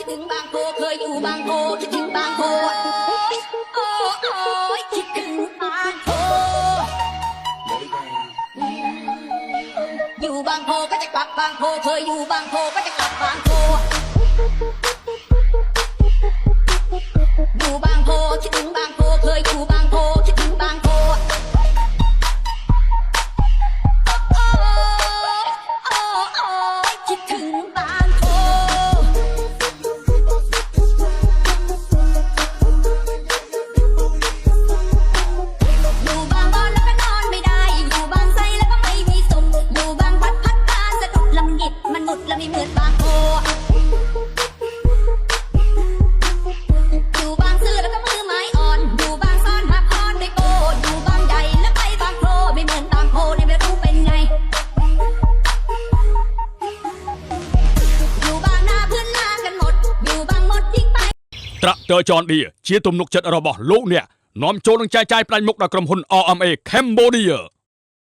ถึงบางโพเคยอยู่บางโพคิดถึงบางโพโอ้ยคิดถึงบางโพอยู่บางโพก็จะกลับบางโพเคยอยู่บางโพก็จะกลับบางโพอยู่บางโพคิดถึงบางโพเคยอยู่บางโพคิดถึงบางโพคิดถึงบางโพอยู่บางบอนแล้วก็นอนไม่ได้อยู่บางไทรแล้วก็ไม่มีสุขอยู่บางพัดพัดพาสะดุดลำหงิดมันหมุดและไม่เหมือนบางโพอยู่บางซื่อแล้วก็มือไม้อ่อนอยู่บางซ่อนหักอ่อนด้วยโกอยู่บางใหญ่แล้วไปบางโพไม่เหมือนบางโพเนี่ยไม่รู้เป็นไงอยู่บางหน้าเพื่อนหน้ากันหมดอยู่บางหมดยิ่งไปตระเตอจอนดีជាទំនុកចិត្តរបស់លោកអ្នកនាំចូលនឹងចែកចាយផ្ដាច់មុខដល់ក្រុមហ៊ុន RMA Cambodia